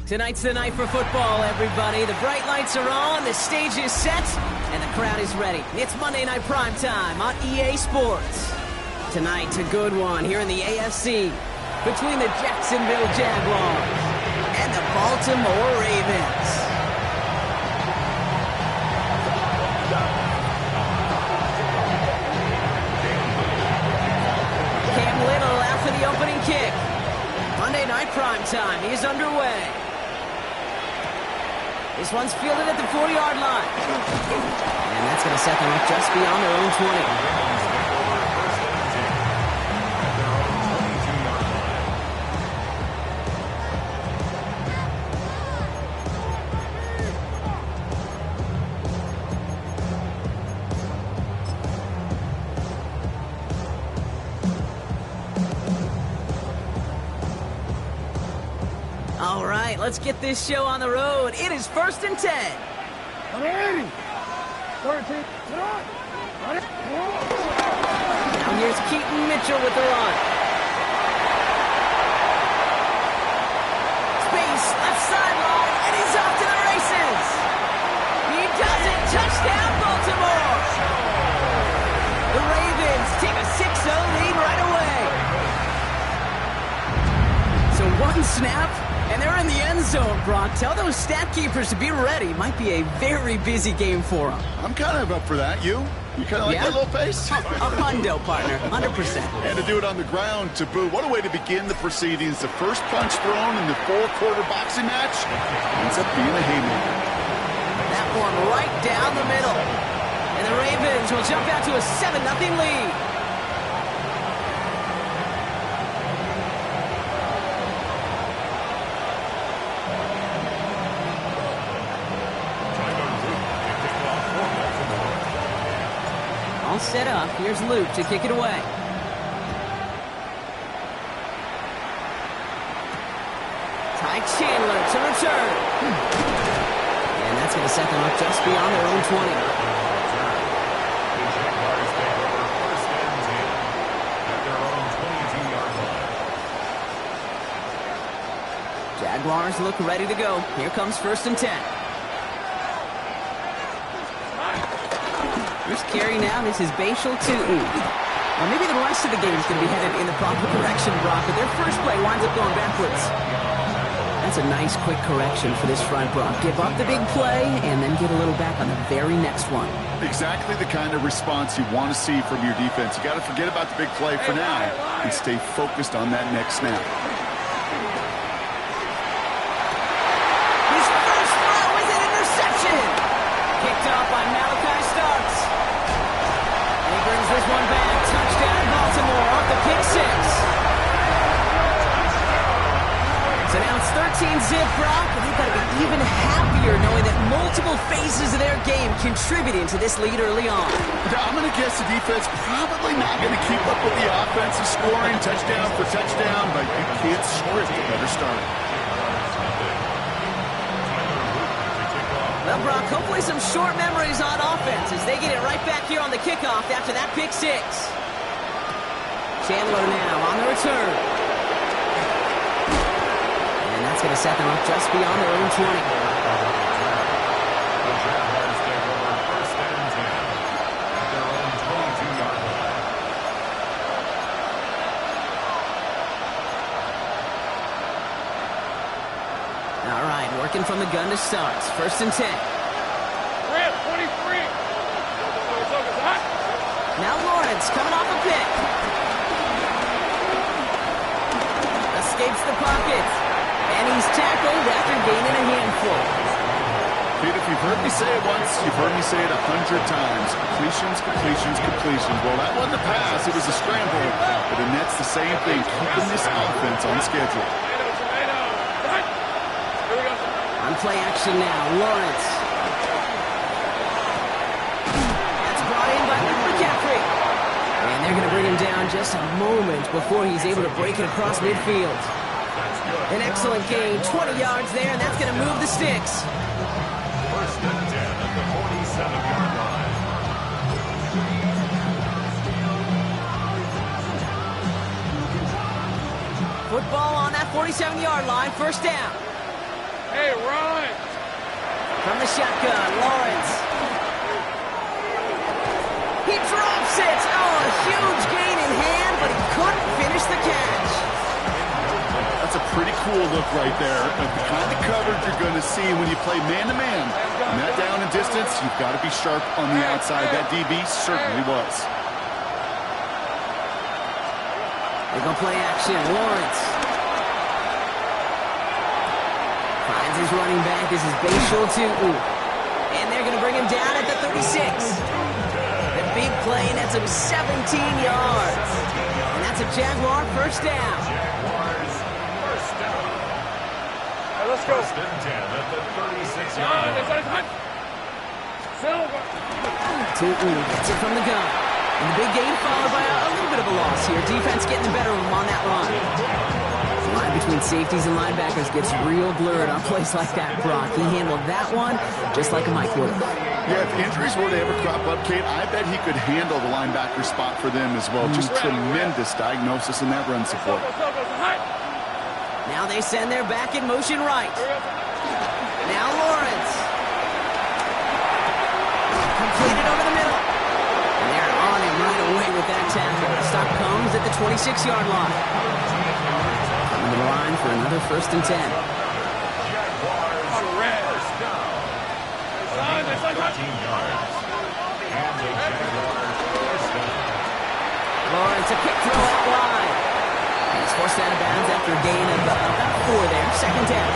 Tonight's the night for football, everybody. The bright lights are on, the stage is set, and the crowd is ready. It's Monday Night Primetime on EA Sports. Tonight, a good one here in the AFC between the Jacksonville Jaguars and the Baltimore Ravens. Cam Little after the opening kick. Monday Night Primetime is underway. This one's fielded at the 40-yard line. And that's going to set them up just beyond their own 20. All right, let's get this show on the road. It is 1st and 10. 180. 13. Now here's Keaton Mitchell with the run. Space, left sideline, and he's off to the races. He does it. Touchdown, Baltimore. The Ravens take a 6-0 lead right away. So one snap, and they're in the end zone, Brock. Tell those stat keepers to be ready. Might be a very busy game for them. I'm kind of up for that. You kind of like that little pace? A hundo, partner. 100%. And to do it on the ground, to boot. What a way to begin the proceedings. The first punch thrown in the four-quarter boxing match ends up being a haymaker. That one right down the middle. And the Ravens will jump out to a 7-0 lead. All set up. Here's Luke to kick it away. Ty Chandler to return. And that's going to set them up just beyond their own 20. Jaguars look ready to go. Here comes 1st and 10. First carry now, this is Bashal Tutin. Well, maybe the rest of the game is going to be headed in the proper direction, Brock, but their first play winds up going backwards. That's a nice, quick correction for this front, Brock. Give up the big play, and then get a little back on the very next one. Exactly the kind of response you want to see from your defense. You got to forget about the big play for now and stay focused on that next snap. His first throw is an interception. Kicked off by Malachi Starks. Brings this one back. Touchdown Baltimore off the pick six. So now it's 13-zip, Brock, and they've got to be even happier knowing that multiple phases of their game contributed to this lead early on. I'm going to guess the defense probably not going to keep up with the offensive scoring touchdown for touchdown, but you can't script a better start. Well, Brock, hopefully some short memories on offense as they get it right back here on the kickoff after that pick six. Chandler now on the return. And that's going to set them up just beyond their own 20. All right, working from the gun to start. 1st and 10. Now Lawrence coming off a pick. Escapes the pocket. And he's tackled after gaining a handful. Pete, if you've heard me say it once, you've heard me say it 100 times. Completions, completions, completions. Well, that wasn't a pass. It was a scramble. But the net's the same thing, keeping this offense on schedule. On play action now, Lawrence. That's brought in by McCaffrey. And they're going to bring him down just a moment before he's able to break it across midfield. An excellent gain, 20 yards there, and that's going to move the sticks. 1st and 10 at the 47-yard line. Football on that 47-yard line, 1st down. Hey, run! From the shotgun, Lawrence. He drops it. Oh, a huge gain in hand, but he couldn't finish the catch. That's a pretty cool look right there. The kind of coverage you're going to see when you play man-to-man. And that down and distance, you've got to be sharp on the outside. That DB certainly was. They go play action. Lawrence finds his running back. This is Bashal too. And they're going to bring him down at the 36. The big play, and that's him 17 yards. And that's a Jaguar first down. Let's go. First and 10 at the 36-yard line. Tootin gets it from the gun. And the big gain followed by a little bit of a loss here. Defense getting the better of him on that run. The line between safeties and linebackers gets real blurred on plays like that, Brock. He handled that one just like a Mike would have. Yeah, if injuries were to ever crop up, Kate, I bet he could handle the linebacker spot for them as well. Just tremendous diagnosis in that run support. Now they send their back in motion right. Now Lawrence. Completed over the middle. And they're on him right away with that tackle. The stop comes at the 26-yard line. Coming to the line for another first and 10. Lawrence, a quick throw out wide. He's forced out of bounds after a gain of about 4 there. Second down.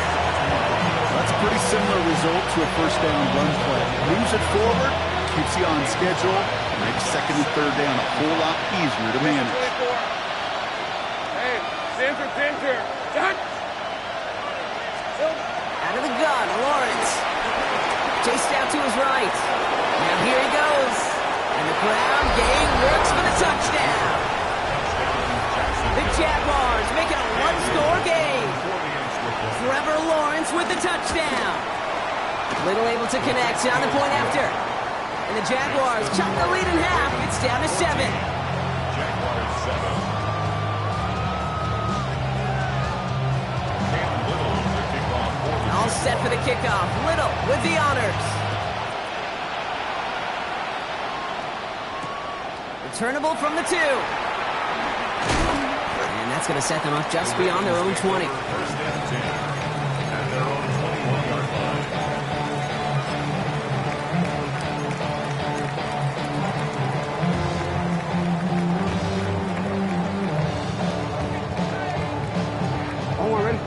That's a pretty similar result to a first down run play. Moves it forward, keeps you on schedule, makes second and third down a whole lot easier to manage. Hey, center. Out of the gun, Lawrence. Chased out to his right. Now here he goes. And the crowd gang works for the touchdown. The Jaguars make it a one-score game. Trevor Lawrence with the touchdown. Little able to connect on the point after. And the Jaguars chop the lead in half. It's down to 7. Jaguars 7. Cam Little with the kickoff for the All set for the kickoff. Little with the honors. Returnable from the 2. And that's going to set them up just beyond their own 20. first and 10 at their own 21-yard line.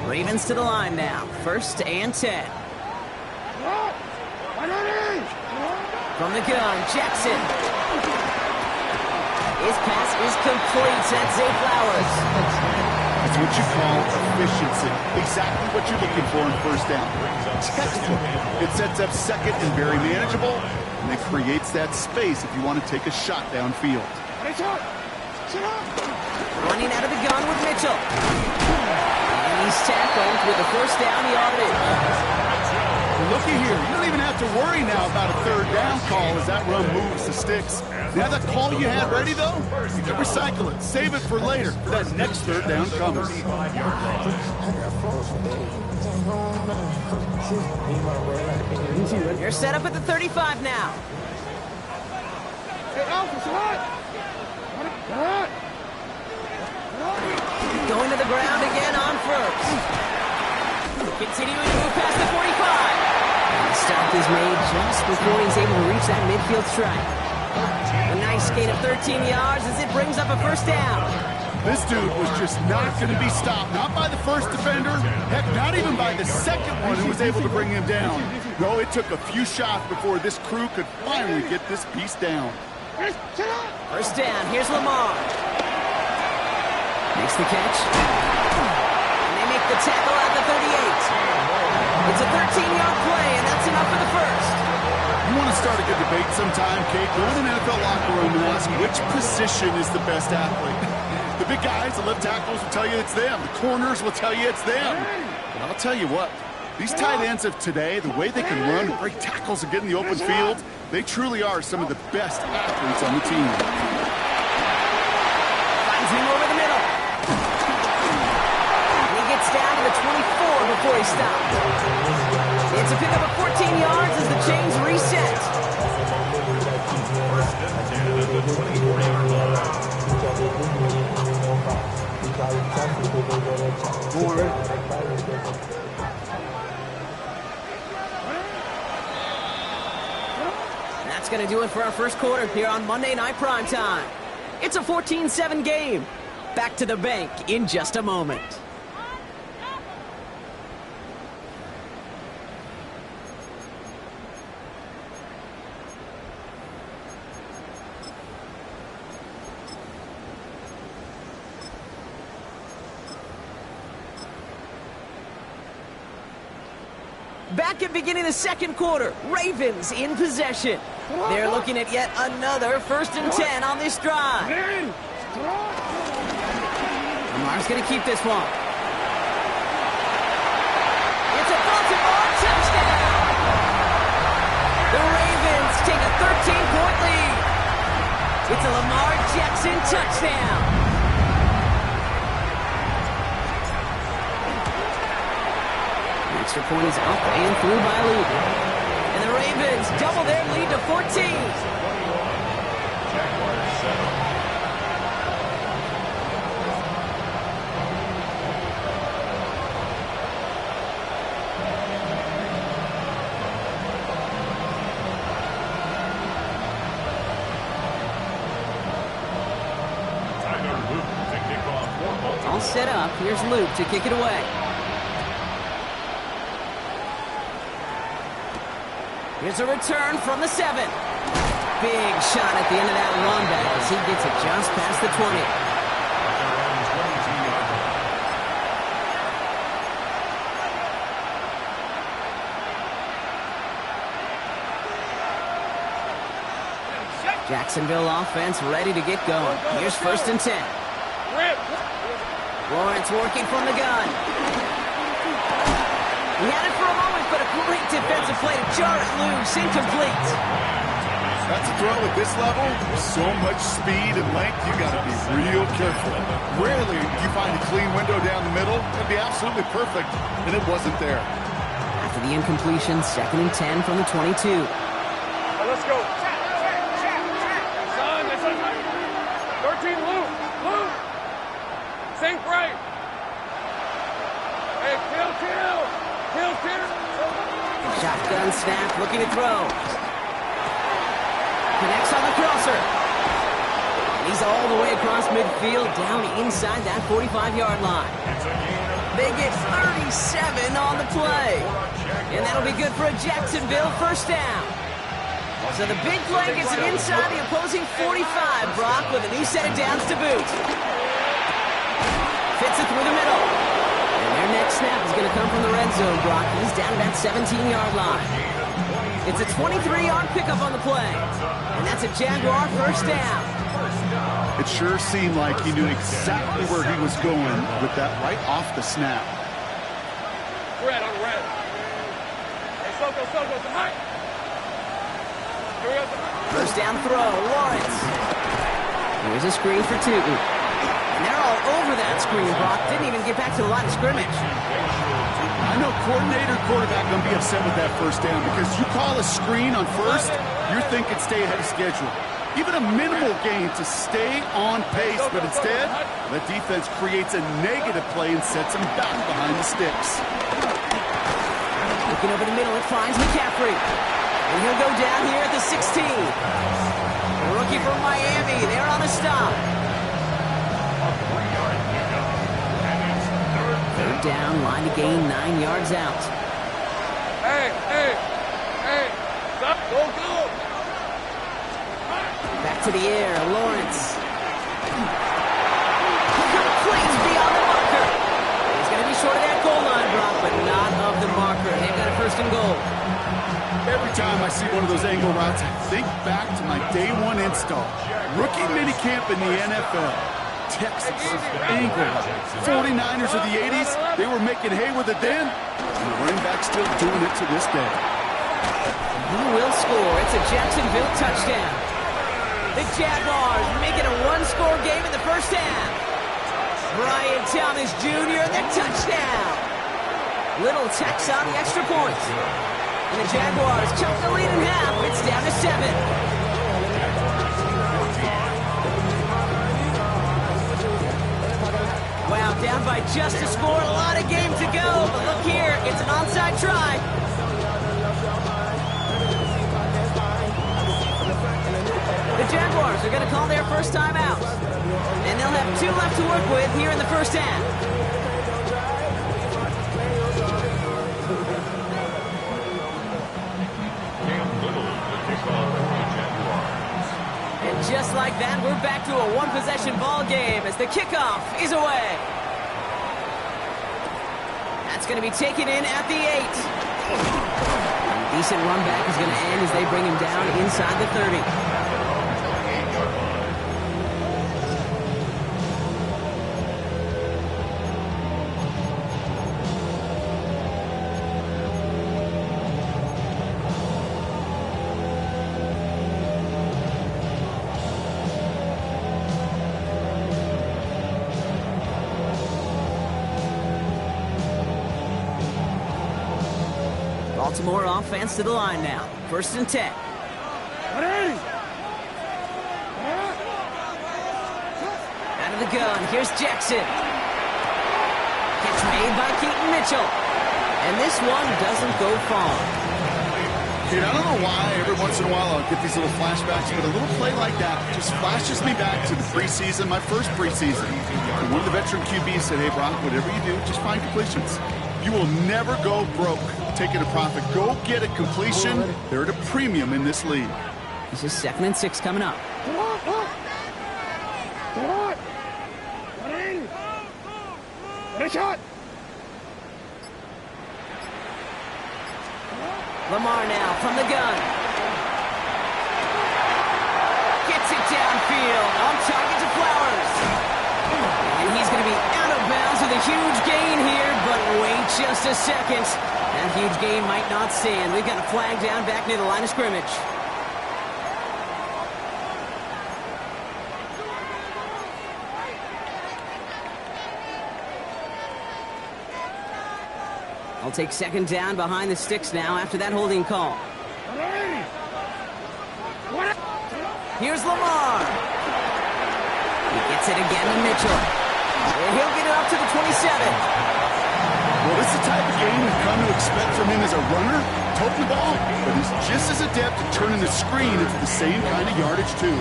Ravens to the line now. First and 10. From the gun, Jackson. His pass is complete. That's Zay Flowers. That's what you call efficiency. Exactly what you're looking for in first down. Textbook. It sets up second and very manageable, and it creates that space if you want to take a shot downfield. Running out of the gun with Mitchell. And he's tackled with a first down yardage. Looky here, you don't even have to worry now about a third down call as that run moves the sticks. Now that call you had ready, though, you can recycle it, save it for later, for that next third down comes. You're set up at the 35 now. Hey, Alpha, what? Going to the ground again on first. Continuing to move past the 45. And the stop is made just before he's able to reach that midfield strike. A nice gain of 13 yards as it brings up a first down. This dude was just not going to be stopped, not by the first defender, heck, not even by the second one who was able to bring him down. No, it took a few shots before this crew could finally get this piece down. First down, here's Lamar. Makes the catch. And they make the tackle at the 38. It's a 13-yard play, and that's enough for the first. You want to start a good debate sometime, Kate? Go in an NFL locker room and ask which position is the best athlete. The big guys, the left tackles will tell you it's them. The corners will tell you it's them. But I'll tell you what, these tight ends of today, the way they can run, break tackles, and get in the open field, they truly are some of the best athletes on the team. Finds him over the middle. And he gets down to the 24 before he stopped. It's a pickup of 14 yards as the chains reset. First and 10 at the 24-yard line. That's going to do it for our first quarter here on Monday Night Primetime. It's a 14-7 game. Back to the bank in just a moment. Back at beginning of the second quarter, Ravens in possession. They're looking at yet another 1st and 10 on this drive. Lamar's going to keep this one. It's a Baltimore touchdown. The Ravens take a 13-point lead. It's a Lamar Jackson touchdown. Extra point is up and through by Luke. And the Ravens double their lead to 14. All set up. Here's Luke to kick it away. Here's a return from the 7. Big shot at the end of that run back as he gets it just past the 20. Jacksonville offense ready to get going. Here's 1st and 10. Lawrence working from the gun. He had it for a moment, but a great defensive play to jar it loose. Incomplete. That's a throw at this level. So much speed and length, you got to be real careful. Rarely do you find a clean window down the middle. It'd be absolutely perfect, and it wasn't there. After the incompletion, 2nd and 10 from the 22. Let's go. Son, that's like 13, Luke. Sink right. Hey, kill. Shotgun snap, looking to throw. Connects on the crosser. He's all the way across midfield, down inside that 45-yard line. They get 37 on the play. And that'll be good for a Jacksonville 1st down. So the big play gets it inside the opposing 45, Brock, with a new set of downs to boot. Fits it through the middle. And their next snap is going to come from the red zone, Brock. He's down at that 17-yard line. It's a 23-yard pickup on the play. And that's a Jaguar 1st down. It sure seemed like he knew exactly where he was going with that right off the snap. Red on red. Hey, Soko, tonight. Here we go. 1st down throw, Lawrence. Here's a screen for Tootin. And they're all over that screen, Brock. Didn't even get back to the line of scrimmage. I know coordinator, quarterback going to be upset with that 1st down because you call a screen on 1st, you're thinking stay ahead of schedule. Even a minimal gain to stay on pace, but instead, the defense creates a negative play and sets them back behind the sticks. Looking over the middle, it finds McCaffrey. And he'll go down here at the 16. The rookie from Miami, they're on a stop. 3rd down, line to gain 9 yards out. Hey. Stop. Go. Back to the air, Lawrence. Complete beyond the marker. He's going to be short of that goal line, Brock, but not of the marker. They've got a 1st and goal. Every time I see one of those angle routes, I think back to my day 1 install. Rookie minicamp in the NFL. Texas, angle, 49ers of the 80s, they were making hay with it then, and the running back's still doing it to this day. He will score. It's a Jacksonville touchdown. The Jaguars make it a 1-score game in the 1st half. Brian Thomas Jr., the touchdown. Little Tex on the extra point. And the Jaguars chunk the lead in half. It's down to 7. Wow, down by just a score. A lot of game to go. But look here, it's an onside try. The Jaguars are going to call their first time out. And they'll have 2 left to work with here in the first half. And just like that, we're back to a one-possession ball game as the kickoff is away. That's going to be taken in at the 8. A decent run back is going to end as they bring him down inside the 30. Baltimore offense to the line now. 1st and 10. Out of the gun, here's Jackson. Catch made by Keaton Mitchell. And this one doesn't go far. Dude, I don't know why every once in a while I'll get these little flashbacks, but a little play like that just flashes me back to the preseason, my first preseason. And one of the veteran QBs said, hey, Brock, whatever you do, just find completions. You will never go broke taking a profit. Go get a completion. They're at a premium in this league. This is 2nd and 6 coming up. Shot. Lamar now from the gun. Gets it downfield. On target to Flowers. And he's going to be out of bounds with a huge gain here, but wait just a second. That huge gain might not stand. We've got a flag down back near the line of scrimmage. I'll take 2nd down behind the sticks now after that holding call. Here's Lamar. He gets it again to Mitchell. And he'll get it up to the 27. Well, this is the type of game we've come to expect from him as a runner, toting the ball, but he's just as adept at turning the screen into the same kind of yardage, too.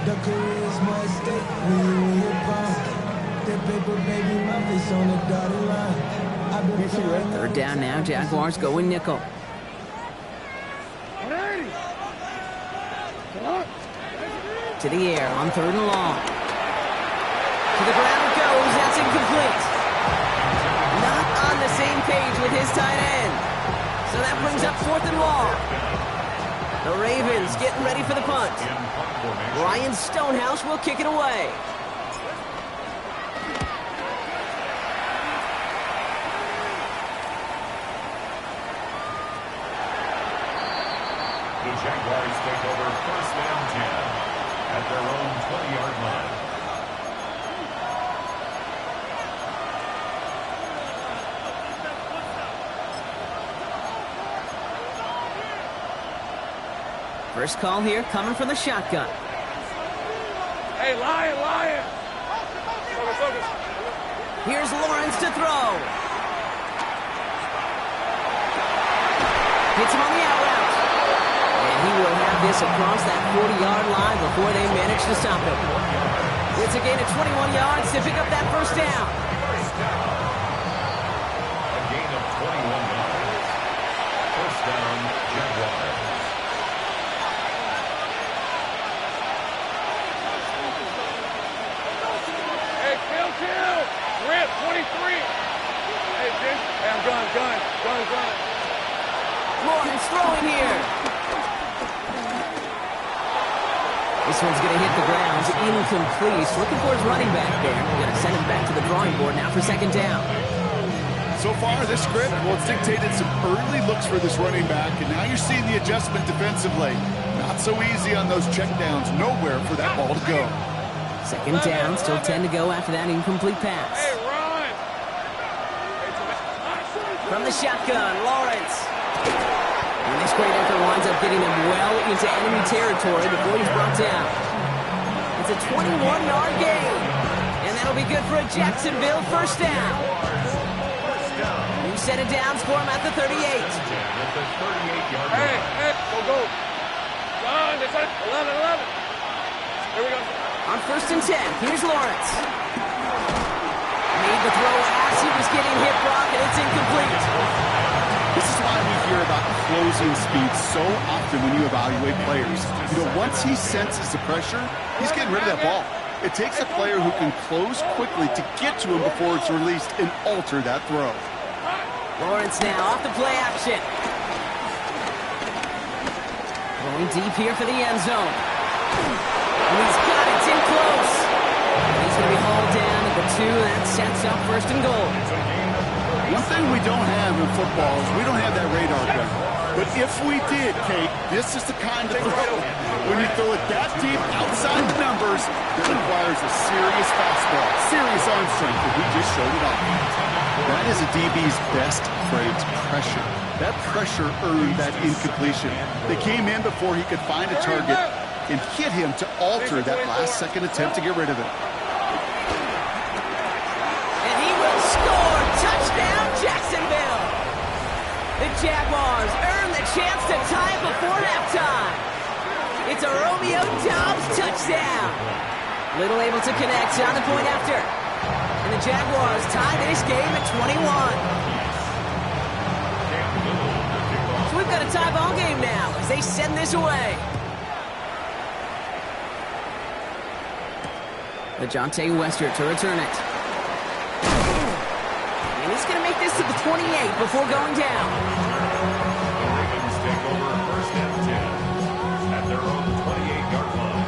The career's my stake when you hit bomb. That paper, baby, my face on the dotted line. I've been 3rd down now, Jaguars going nickel. To the air on 3rd and long. To the ground it goes, that's incomplete. Not on the same page with his tight end. So that brings up 4th and long. The Ravens getting ready for the punt. Ryan Stonehouse will kick it away. The Jaguars take over 1st and 10 at their own 20-yard line. First call here coming from the shotgun. Hey, Lion! Focus. Here's Lawrence to throw. Hits him on the out route. And he will have this across that 40-yard line before they manage to stop him. It's a gain of 21 yards to pick up that 1st down. A gain of 21 yards. 1st down, Jaguars. Kill! Rip, 23! Hey, Jim. Hey, I'm gun. Lawrence throwing here. This one's going to hit the ground. Incomplete. Looking for his running back there. Going to send him back to the drawing board now for 2nd down. So far, this script, well, it's dictated some early looks for this running back, and now you're seeing the adjustment defensively. Not Not so easy on those checkdowns. Nowhere for that ball to go. Second down, still 10 to go after that incomplete pass. Hey, run! From the shotgun, Lawrence. And this great effort winds up getting him well into enemy territory before he's brought down. It's a 21-yard gain. And that'll be good for a Jacksonville first down. New set of downs for him at the 38. Hey, go. Run, it's 11. Here we go. On first and 10, here's Lawrence. Made the throw as he was getting hit, Brock, and it's incomplete. This is why we hear about closing speed so often when you evaluate players. You know, once he senses the pressure, he's getting rid of that ball. It takes a player who can close quickly to get to him before it's released and alter that throw. Lawrence now off the play action. Going deep here for the end zone. And he's got it in close. And he's going to be hauled down at the 2, and that sets up first and goal. One thing we don't have in football is we don't have that radar gun. But if we did, Kate, this is the kind of throw. When you throw it that deep outside the numbers, it requires a serious fastball, serious arm strength, and we just showed it off. That is a DB's best phrase, pressure. That pressure earned that incompletion. They came in before he could find a target and hit him to alter that last-second attempt to get rid of it. And he will score! Touchdown, Jacksonville! The Jaguars earn the chance to tie it before halftime. It's a Romeo Doubs touchdown. Little able to connect on the point after. And the Jaguars tie this game at 21. So we've got a tie ball game now as they send this away. LeJohntay Western to return it. And he's going to make this to the 28 before going down. Ravens take over first and 10 at their own 28-yard line.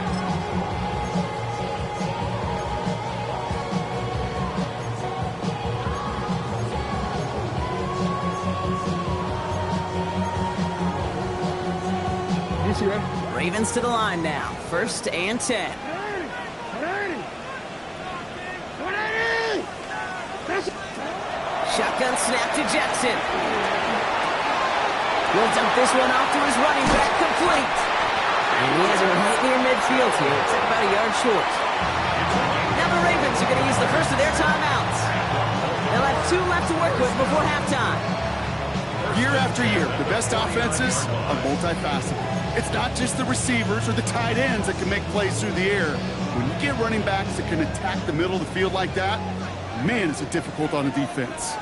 Ravens to the line now. First and 10. Shotgun snap to Jackson. He'll dump this one off to his running back, complete. And he has it right near midfield here. It's at about a yard short. Now the Ravens are going to use the first of their timeouts. They'll have 2 left to work with before halftime. Year after year, the best offenses are multifaceted. It's not just the receivers or the tight ends that can make plays through the air. When you get running backs that can attack the middle of the field like that, man, is it difficult on the defense.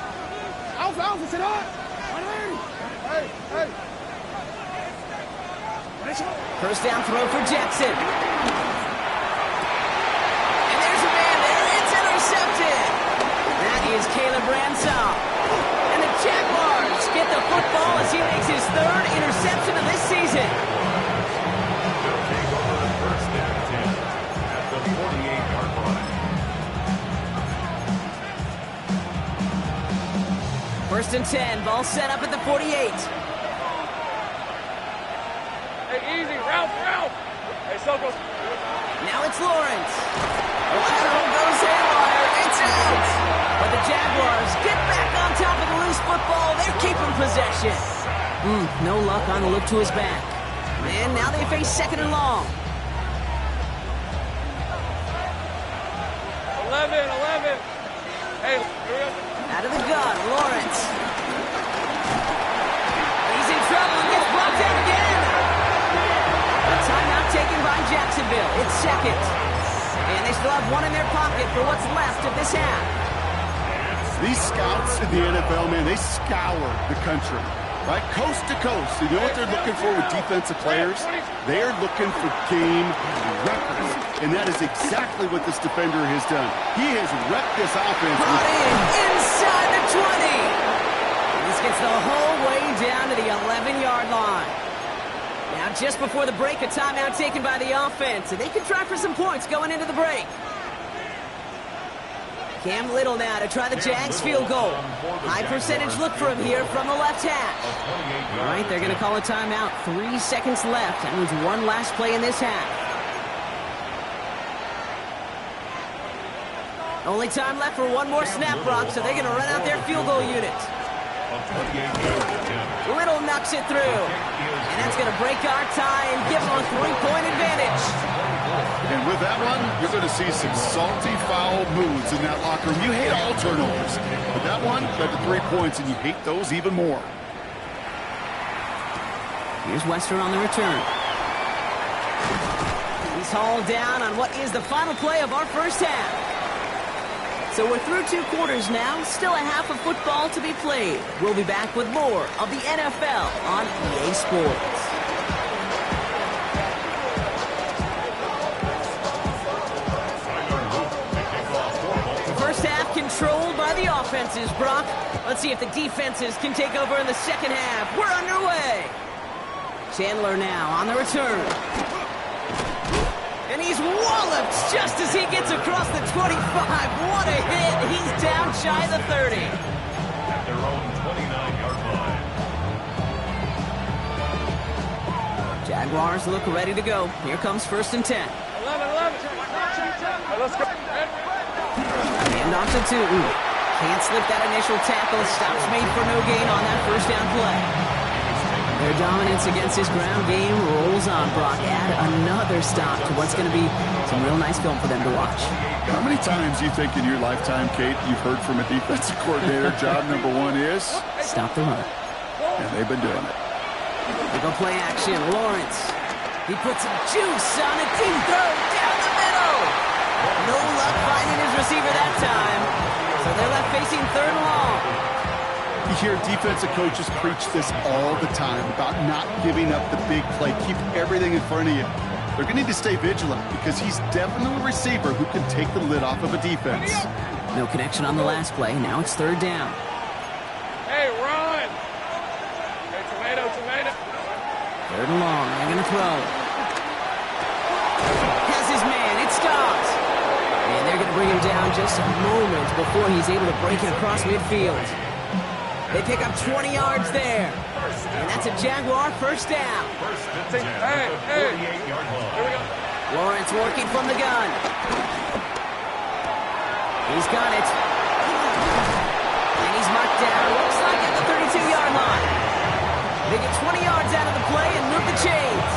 First down throw for Jackson. And there's a man there. It's intercepted. That is Caleb Ransall. And the Jaguars get the football as he makes his 3rd interception of this season. They'll take over first and 10 at the 48-yard line. First and 10, ball set up at the 48. Hey, easy, Ralph. Hey, Soko. Now it's Lawrence. The lateral goes haywire. It's out. But the Jaguars get back on top of the loose football. They're keeping possession. No luck on the look to his back. And now they face second and long. 11. Hey, here we go. Out of the gun, Lawrence. He's in trouble and gets blocked out again. A timeout taken by Jacksonville. It's second. And they still have 1 in their pocket for what's left of this half. These scouts in the NFL, man, they scour the country, right? Coast to coast. You know what they're looking for with defensive players? They are looking for game records. And that is exactly what this defender has done. He has wrecked this offense. Brought in inside the 20. And this gets the whole way down to the 11-yard line. Now, just before the break, a timeout taken by the offense. And they can try for some points going into the break. Cam Little now to try the Jags field goal. High percentage look for him here from the left hash. All right, they're going to call a timeout. 3 seconds left. That means one last play in this half. Only time left for one more snap, Brock, so they're going to run out their field goal unit. Little knocks it through. And that's going to break our tie and give them a 3-point advantage. And with that one, you're going to see some salty, foul moods in that locker room. You hate all turnovers. But that one led to 3 points, and you hate those even more. Here's Wester on the return. He's hauled down on what is the final play of our first half. So we're through 2 quarters now, still a half of football to be played. We'll be back with more of the NFL on EA Sports. The first half controlled by the offenses, Brock. Let's see if the defenses can take over in the second half. We're underway. Chandler now on the return. And he's walloped just as he gets across the 25. What a hit. He's down shy of the 30. At their own 29-yard line. Jaguars look ready to go. Here comes 1st and 10. 11. Let's go. Hand off to Tootin. Can't slip that initial tackle. Stops made for no gain on that first down play. Their dominance against his ground game rolls on, Brock. Add another stop to what's going to be some real nice film for them to watch. How many times do you think in your lifetime, Kate, you've heard from a defensive coordinator, job number 1 is? Stop the run. And they've been doing it. They go play action. Lawrence. He puts some juice on a deep throw down the middle. No luck finding his receiver that time. So they're left facing 3rd and long. You hear defensive coaches preach this all the time about not giving up the big play. Keep everything in front of you. They're going to need to stay vigilant because he's definitely a receiver who can take the lid off of a defense. No connection on the last play. Now it's 3rd down. Hey, run! Hey, tomato. 3rd and long. They're going to throw. Has his man. It stops. And they're going to bring him down just a moment before he's able to break it across midfield. They pick up 20 yards there. And that's a Jaguar first down. Hey. 48-yard line. Here we go. Lawrence working from the gun. He's got it. And he's marked down, looks like at the 32-yard line. They get 20 yards out of the play and move the chains.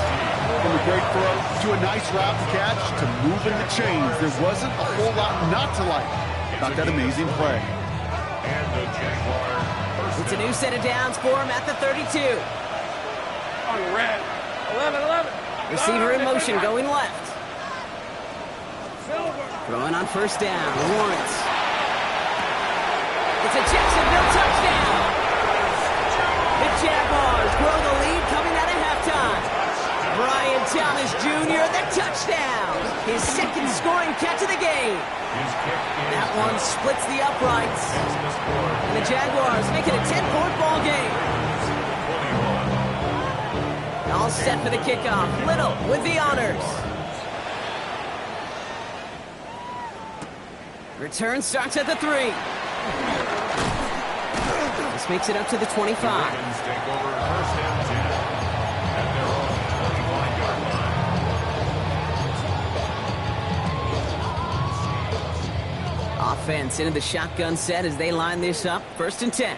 From a great throw to a nice route catch to moving the chains. There wasn't a whole lot not to like about that amazing play. And the Jaguar. It's a new set of downs for him at the 32. On red. 11. Receiver in motion going left. Silver. Throwing on first down. Lawrence. It's a Jacksonville touchdown. The Jaguars grow the lead coming out of halftime. Brian Thomas Jr., the touchdown. His 2nd scoring catch of the game. That one splits the uprights. And the Jaguars make it a 10-point ball game. All set for the kickoff. Little with the honors. Return starts at the 3. This makes it up to the 25. Ravens take over 1st and 10 at their own 25-yard line. Offense into the shotgun set as they line this up. 1st and 10.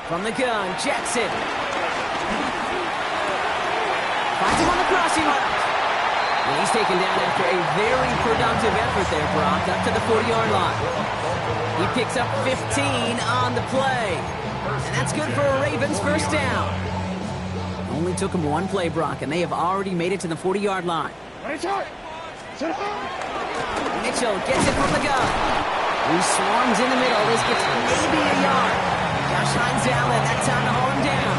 From the gun, Jackson. Finds him on the crossing route. And he's taken down after a very productive effort there, Brock, up to the 40-yard line. He picks up 15 on the play. And that's good for a Ravens first down. Only took him 1 play, Brock, and they have already made it to the 40-yard line. Mitchell gets it from the gun. He swarms in the middle. This gets maybe a yard. Josh Hines Allen, that time to haul him down.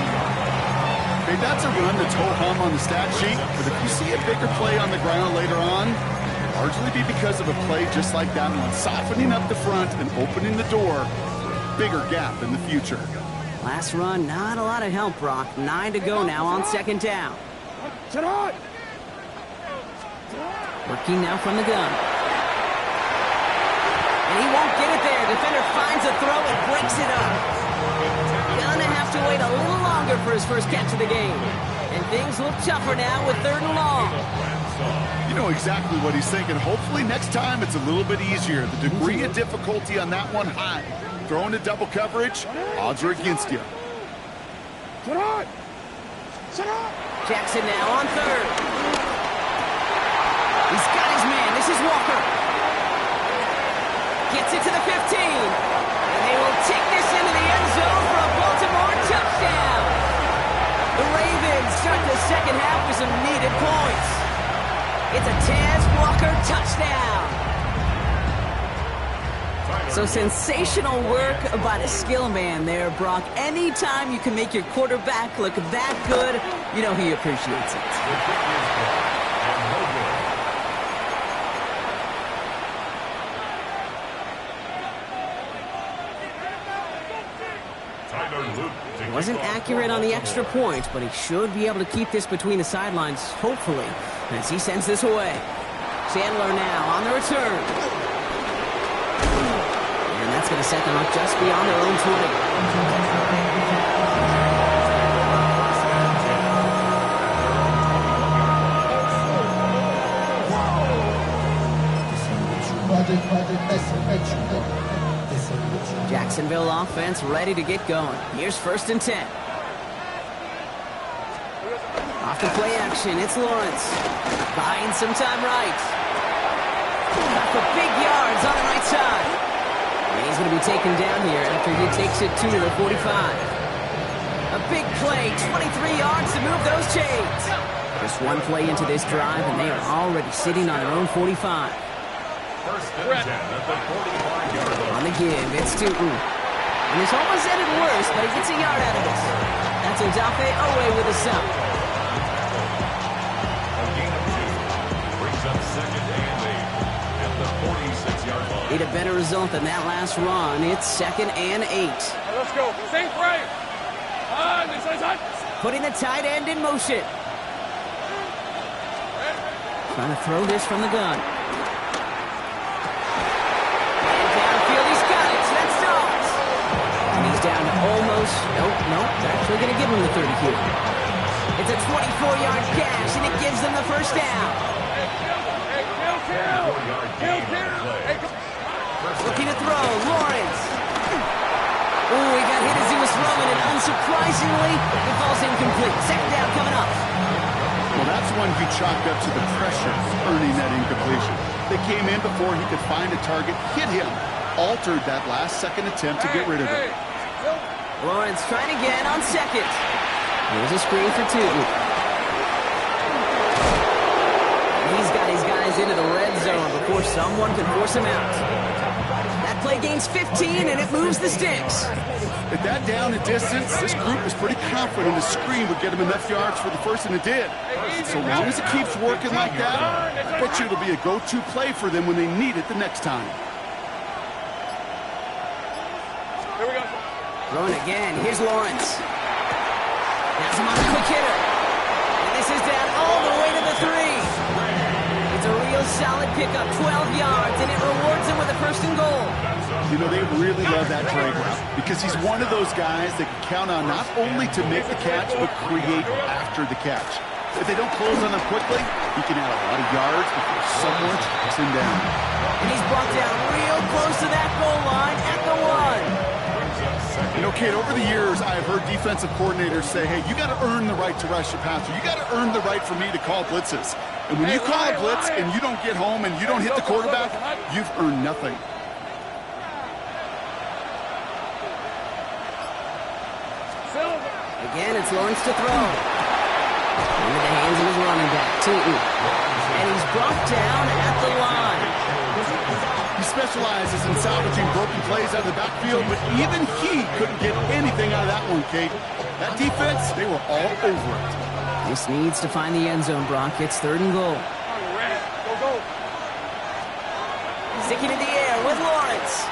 Hey, that's a run that's ho-hum on the stat sheet, but if you see a bigger play on the ground later on, it'll largely be because of a play just like that one, softening up the front and opening the door for a bigger gap in the future. Last run, not a lot of help, Brock. 9 to go now on 2nd down. Working now from the gun. And he won't get it there. Defender finds a throw and breaks it up. Gonna have to wait a little longer for his first catch of the game. And things look tougher now with 3rd and long. You know exactly what he's thinking. Hopefully next time it's a little bit easier. The degree of difficulty on that one high. Throwing to double coverage, odds are against you. Sit on. Sit on. Jackson now on 3rd. He's got his man. This is Walker. Gets it to the 15. And they will take this into the end zone for a Baltimore touchdown. The Ravens start the second half with some needed points. It's a Tez Walker touchdown. So sensational work by the skill man there, Brock. Anytime you can make your quarterback look that good, you know he appreciates it. Wasn't accurate on the extra point, but he should be able to keep this between the sidelines, hopefully, as he sends this away. Chandler now on the return. And that's going to set them up just beyond their own 20. Jacksonville offense ready to get going. Here's 1st and 10. Off the play action, it's Lawrence. Buying some time right. Got the big yards on the right side. And he's going to be taken down here after he takes it to the 45. A big play, 23 yards to move those chains. Just one play into this drive, and they are already sitting on their own 45. On the give, it's Tutu. And this almost ended worse, but he gets a yard out of this. That's Odafe Owe with a stop. A gain of 2 brings up 2nd and 8 at the 46-yard line. Need a better result than that last run. It's 2nd and 8. Let's go. Same frame. Putting the tight end in motion. Trying to throw this from the gun. Down to almost, nope, they're actually going to give him the 30 here. It's a 24-yard gash, and it gives them the first down. Looking to throw, Lawrence. Ooh, he got hit as he was throwing, and unsurprisingly, it falls incomplete. 2nd down coming up. Well, that's one he chalked up to the pressure, earning that incompletion. They came in before he could find a target, hit him, altered that last second attempt to get rid of it. Lawrence trying again on 2nd. Here's a screen for 2. He's got his guys into the red zone before someone can force him out. That play gains 15, and it moves the sticks. At that down and distance, this group was pretty confident the screen would get him enough yards for the first, and it did. So long as it keeps working like that, I bet you it'll be a go-to play for them when they need it the next time. Here we go. Throwing again. Here's Lawrence. Now's him on the quick hitter. And this is down all the way to the 3. It's a real solid pickup, 12 yards, and it rewards him with a 1st and goal. You know, they really love that drag route because he's one of those guys that can count on not only to make the catch, but create after the catch. If they don't close on him quickly, he can add a lot of yards before someone tracks him down. And he's brought down real close to that goal line at the 1. You know, Kate, over the years, I've heard defensive coordinators say, hey, you got to earn the right to rush your passer. You got to earn the right for me to call blitzes. And when you call a blitz and you don't get home and you don't hit the quarterback, you've earned nothing. Again, it's Lawrence to throw. Into the hands of his running back, Tutu. And he's brought down at the line. He specializes in salvaging broken plays out of the backfield, but even he couldn't get anything out of that one, Kate. That defense, they were all over it. This needs to find the end zone, Brock. It's 3rd and goal. Go. Sticking in the air with Lawrence.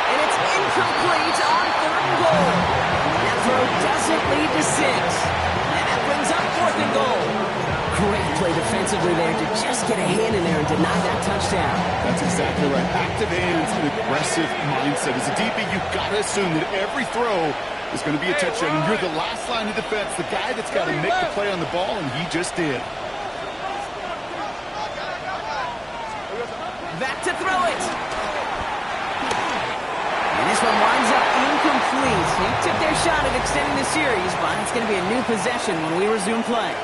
And it's incomplete on 3rd and goal. That throw doesn't lead to 6. And that brings up 4th and goal. Great play defensively there to just get a hand in there and deny that touchdown. That's exactly right. Active hands and aggressive mindset. As a DB, you've got to assume that every throw is going to be a touchdown. And you're the last line of defense, the guy that's got to make the play on the ball, and he just did. Back to throw it. And this one winds up incomplete. They took their shot at extending the series, but it's going to be a new possession when we resume play.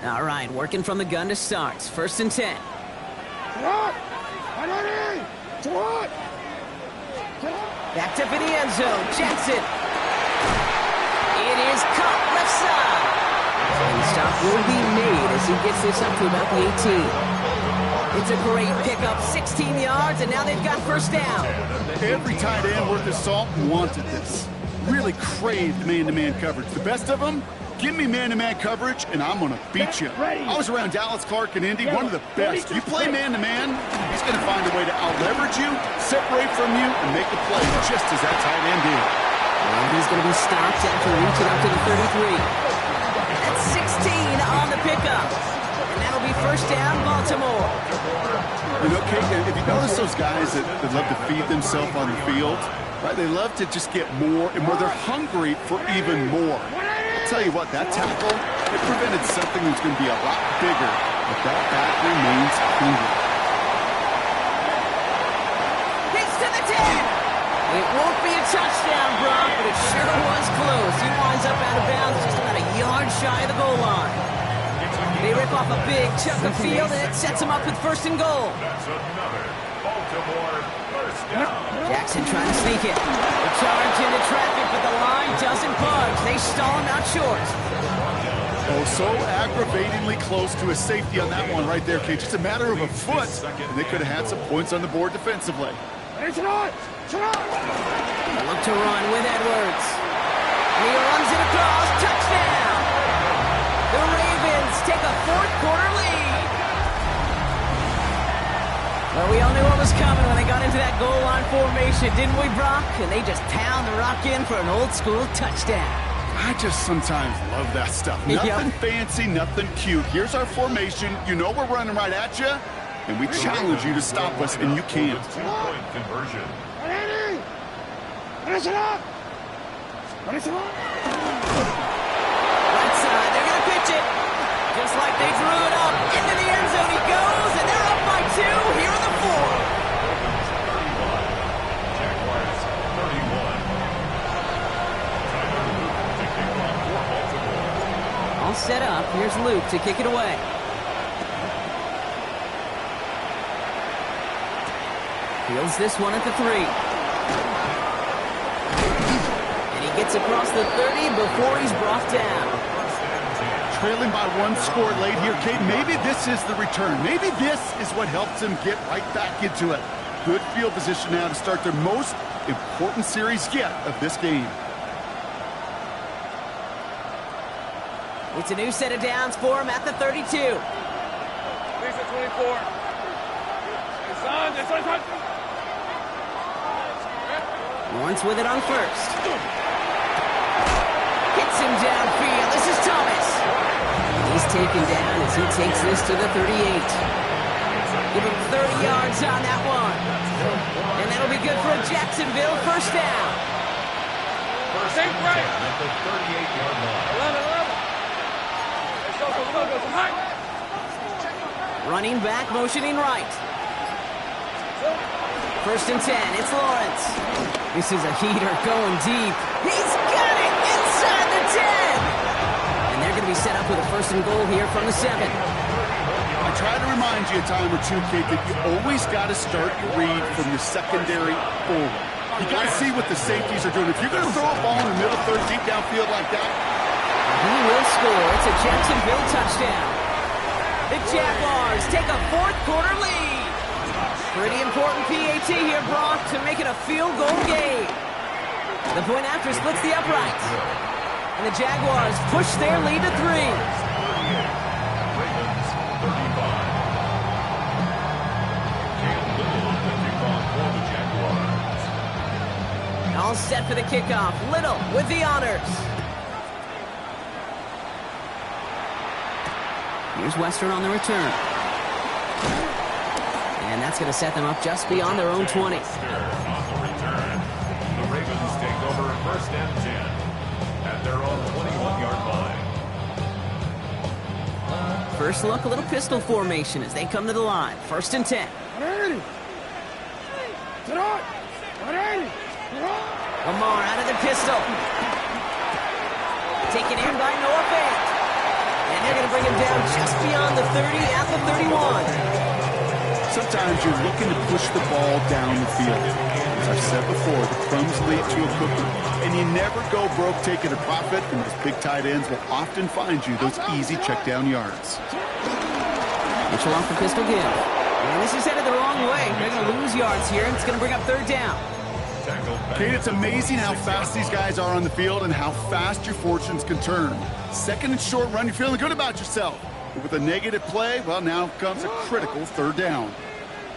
All right, working from the gun to start. 1st and 10. Backed up in the end zone. Jackson. It is caught left side. And the stop will be made as he gets this up to about the 18. It's a great pickup. 16 yards, and now they've got 1st down. Every tight end worth his salt wanted this. Really craved man-to-man coverage. The best of them? Give me man-to-man coverage, and I'm going to beat you. I was around Dallas Clark and Indy, one of the best. You play man-to-man, he's going to find a way to out-leverage you, separate from you, and make the play just as that tight end did. And he's going to be stopped after reaching up to the 33. That's 16 on the pickup. And that'll be 1st down, Baltimore. You know, Kate, if you notice those guys that love to feed themselves on the field, right? They love to just get more and more. They're hungry for even more. I'll tell you what, that tackle, it prevented something that's going to be a lot bigger, but that back remains hungry. Gets to the 10. It won't be a touchdown, Brock, but it sure was close. He winds up out of bounds just about a yard shy of the goal line. They rip off a big chunk of field, and it sets them up with 1st and goal. That's another Baltimore 1st down. Jackson trying to sneak it. They charge into traffic, but the line doesn't budge. They stall him out short. Oh, so aggravatingly close to a safety on that one right there, Kate. Just a matter of a foot, and they could have had some points on the board defensively. They look to run with Edwards. He runs it across. Touchdown! The Ravens take a 4th-quarter lead. Well, we all knew what was coming when they got into that goal line formation, didn't we, Brock? And they just pound the rock in for an old-school touchdown. I just sometimes love that stuff. Nothing fancy, nothing cute. Here's our formation. You know we're running right at you, and we challenge you to stop us, and you can't. 2-point conversion. Right side, they're going to pitch it. Just like they drew it up. Into the end zone he goes, and they're up by 2. Here are the 4. Jaguars 31. Tyler Luke to kick off for Baltimore. All set up. Here's Luke to kick it away. Fields this one at the 3. Gets across the 30 before he's brought down. Trailing by 1 score late here, Kate. Maybe this is the return. Maybe this is what helps them get right back into it. Good field position now to start their most important series yet of this game. It's a new set of downs for him at the 32. Lisa 24. It's on. Lawrence with it on 1st. Hits him downfield. This is Thomas. He's taken down as he takes this to the 38. Give him 30 yards on that one. And that'll be good for a Jacksonville 1st down. First and 10 at the 38-yard line. 11. Running back, motioning right. 1st and 10. It's Lawrence. This is a heater going deep. He's got it inside the 10. And they're going to be set up with a 1st and goal here from the 7. I try to remind you a time or two, Kate, that you always got to start your read from your secondary forward. You got to see what the safeties are doing. If you're going to throw a ball in the middle third deep downfield like that, he will score. It's a Jacksonville touchdown. The Jaguars take a 4th-quarter lead. Pretty important PAT here, Brock, to make it a field goal game. The point after splits the uprights. And the Jaguars push their lead to 3. Ravens 35. Cam Little on the kickoff for the Jaguars. All set for the kickoff. Little with the honors. Here's Western on the return. And that's going to set them up just beyond their own 20. On the return, the Ravens take over first and 10 at their own 21-yard line. First look, a little pistol formation as they come to the line. First and 10. Lamar out of the pistol. Taken in by Noah Fant. And they're going to bring him down just beyond the 30 at the 31. Sometimes you're looking to push the ball down the field. As I've said before, the crumbs lead to a cookie. And you never go broke taking a profit, and those big tight ends will often find you those easy check down yards. Mitchell off the pistol give. And this is headed the wrong way. They're going to lose yards here, and it's going to bring up third down. Kate, it's amazing how fast these guys are on the field and how fast your fortunes can turn. Second and short run, you're feeling good about yourself. But with a negative play, well, now comes a critical third down.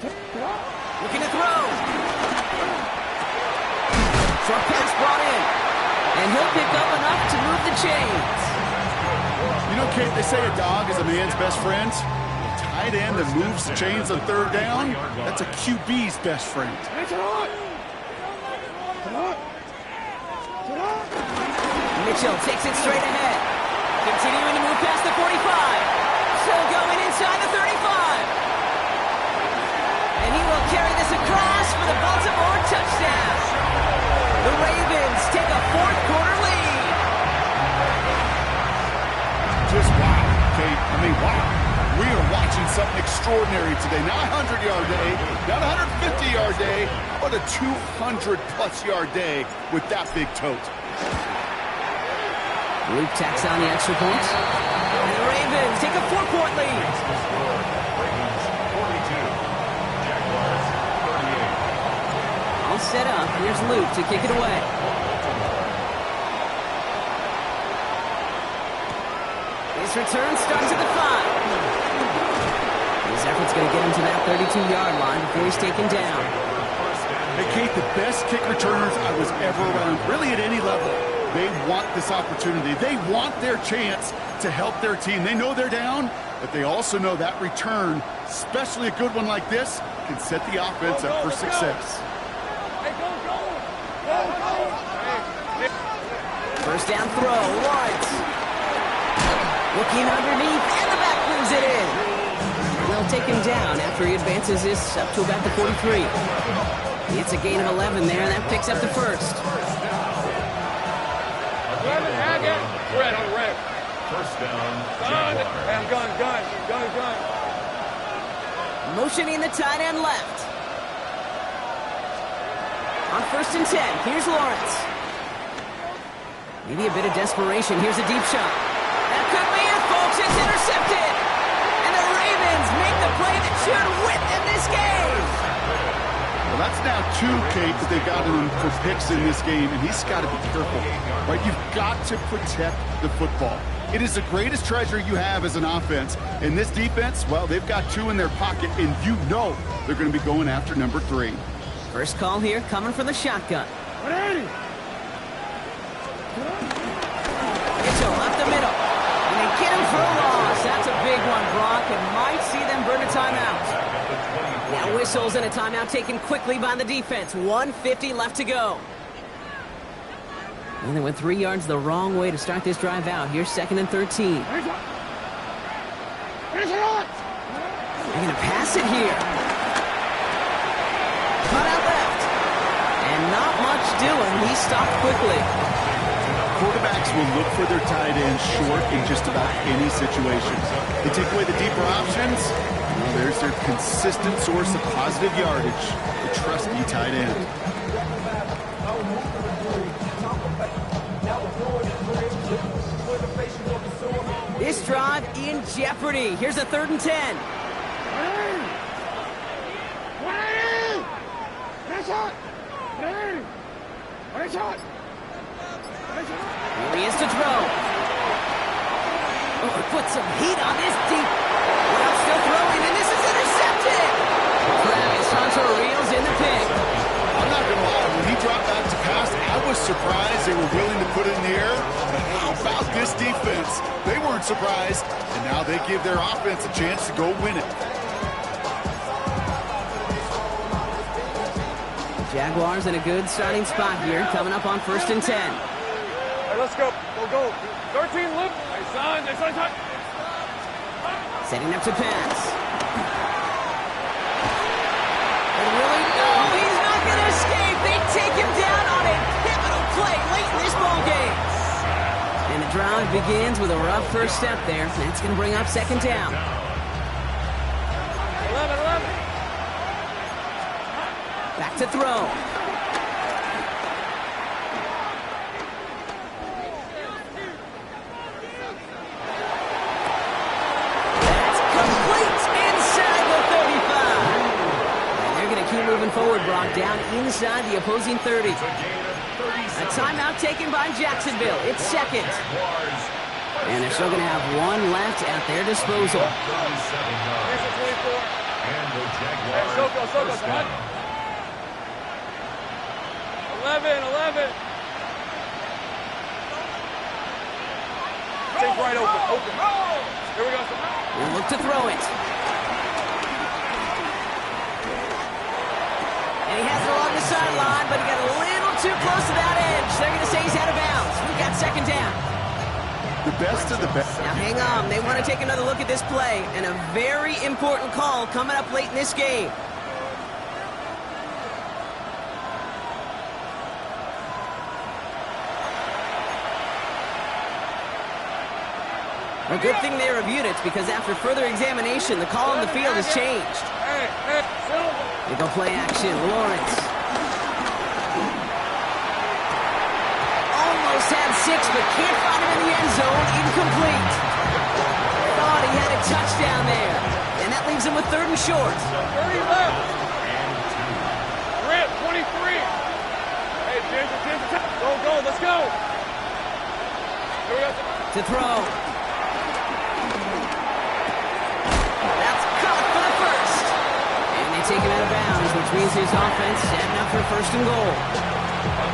Looking to throw. Short pass brought in. And he'll pick up enough to move the chains. You know, Kate, they say a dog is a man's best friend. A tight end that moves the chains on third down, that's a QB's best friend. Mitchell takes it straight ahead. Continuing to move past the 45. Still going inside the 35. And he will carry this across for the Baltimore touchdown. The Ravens take a fourth quarter lead. Just wow, Kate. I mean, wow. We are watching something extraordinary today. Not a 100-yard day, not a 150-yard day, but a 200-plus-yard day with that big tote. Luke tacks on the extra point. And the Ravens take a 4-point lead. Ravens 42. Jaguars 38. All set up. Here's Luke to kick it away. His return starts at the 5. His effort's going to get him to that 32-yard line before he's taken down. Hey, Kate, the best kick returners I was ever around, really at any level. They want this opportunity. They want their chance to help their team. They know they're down, but they also know that return, especially a good one like this, can set the offense up for success. First down throw, Lawrence. Looking underneath, and the back moves it in. They'll take him down after he advances this up to about the 43. It's a gain of 11 there, and that picks up the first. 11, Haggett. Red on the red. First down, Gun. Jaguars. Gun. Motioning the tight end left. On first and 10, here's Lawrence. Maybe a bit of desperation. Here's a deep shot. That could be it, folks. It's intercepted. And the Ravens make the play that should win them this game. Well, that's now 2, Kate, that they've got him for picks in this game, and he's got to be careful, right? You've got to protect the football. It is the greatest treasure you have as an offense. And this defense, well, they've got 2 in their pocket, and you know they're going to be going after number 3. First call here coming from the shotgun. Mitchell up the middle. And they get him for a loss. That's a big one, Brock, and might see them burn a timeout. Now whistles and a timeout taken quickly by the defense. 1:50 left to go. And they went 3 yards the wrong way to start this drive out. Here's second and 13. They're going to pass it here. Cut out left. And not much doing. He stopped quickly. Quarterbacks will look for their tight ends short in just about any situation. They take away the deeper options. Well, there's their consistent source of positive yardage, the trusty tight end. This drive in jeopardy. Here's a 3rd and 10. Here he is to throw. Oh, put some heat on this deep. Well, still throwing, and this is intercepted. Travis Hunter reels in the pick. I'm not going to lie, when he dropped back to pass, I was surprised they were willing to put it in the air. But how about this defense? They weren't surprised, and now they give their offense a chance to go win it. Jaguars in a good starting spot here, coming up on 1st and 10. Hey, let's go. Go. 13, Luke. Nice on touch. Setting up to pass. And really, no, he's not going to escape. They take him down on a pivotal play late in this ball game. And the drive begins with a rough first step there. That's going to bring up 2nd down. 11. Back to throw. That's complete inside the 35. And they're going to keep moving forward, Brock, down inside the opposing 30. A timeout taken by Jacksonville. It's 2nd. And they're still going to have one left at their disposal. Here's the 24. And the Hey, Jaguars. Soko. First down. 11. Take right open. Here we go. We'll look to throw it. And he has it along the sideline, but he got a little too close to that edge. They're going to say he's out of bounds. We've got 2nd down. The best of the best. Now hang on. They want to take another look at this play, and a very important call coming up late in this game. A good thing they reviewed it, because after further examination, the call on the field has changed. Hey, Silver. They go play action. Lawrence. Almost had 6, but can't find him in the end zone. Incomplete. Thought he had a touchdown there. And that leaves him with 3rd and short. 30 left. Grant, 23. Hey, Ginger. Go. Let's go. Here we go. To throw. That's caught for the first. And they take him out of bounds, which means his offense setting up for 1st and goal.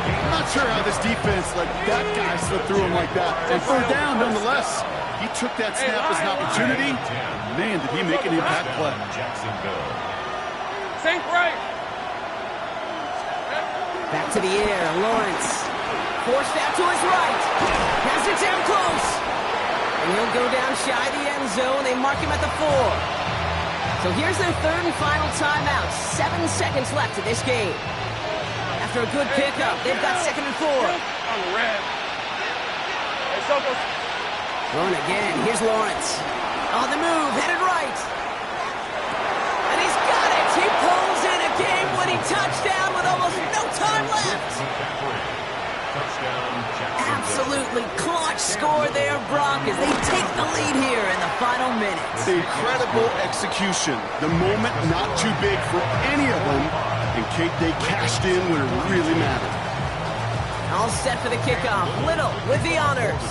I'm not sure how this defense let that guy slip through him like that. And 3rd down, nonetheless. He took that snap as an opportunity. Man, did he make an impact play. Jacksonville. Sink right. Back to the air. Lawrence. Forced out to his right. Has it down close. And he'll go down shy of the end zone. They mark him at the 4. So here's their 3rd and final timeout. 7 seconds left in this game. After a good pickup, they've got 2nd and 4. On the red. Hey, Soko. Throwing again. Here's Lawrence. On the move. Headed right. And he's got it. He pulls in a game-winning touchdown with almost no time left. Touchdown, Jacksonville. Absolutely clutch score there, Brock, as they take the lead here in the final minutes. Incredible execution. The moment not too big for any of them. And Kate, they cashed in when it really mattered. All set for the kickoff. Little with the honors.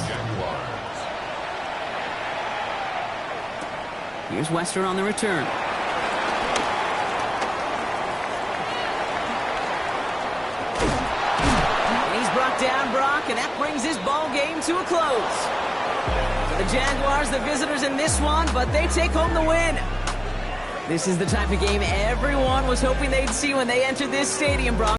Here's Wester on the return. And he's brought down, Brock, and that brings his ball game to a close. The Jaguars, the visitors in this one, but they take home the win. This is the type of game everyone was hoping they'd see when they entered this stadium, Brock.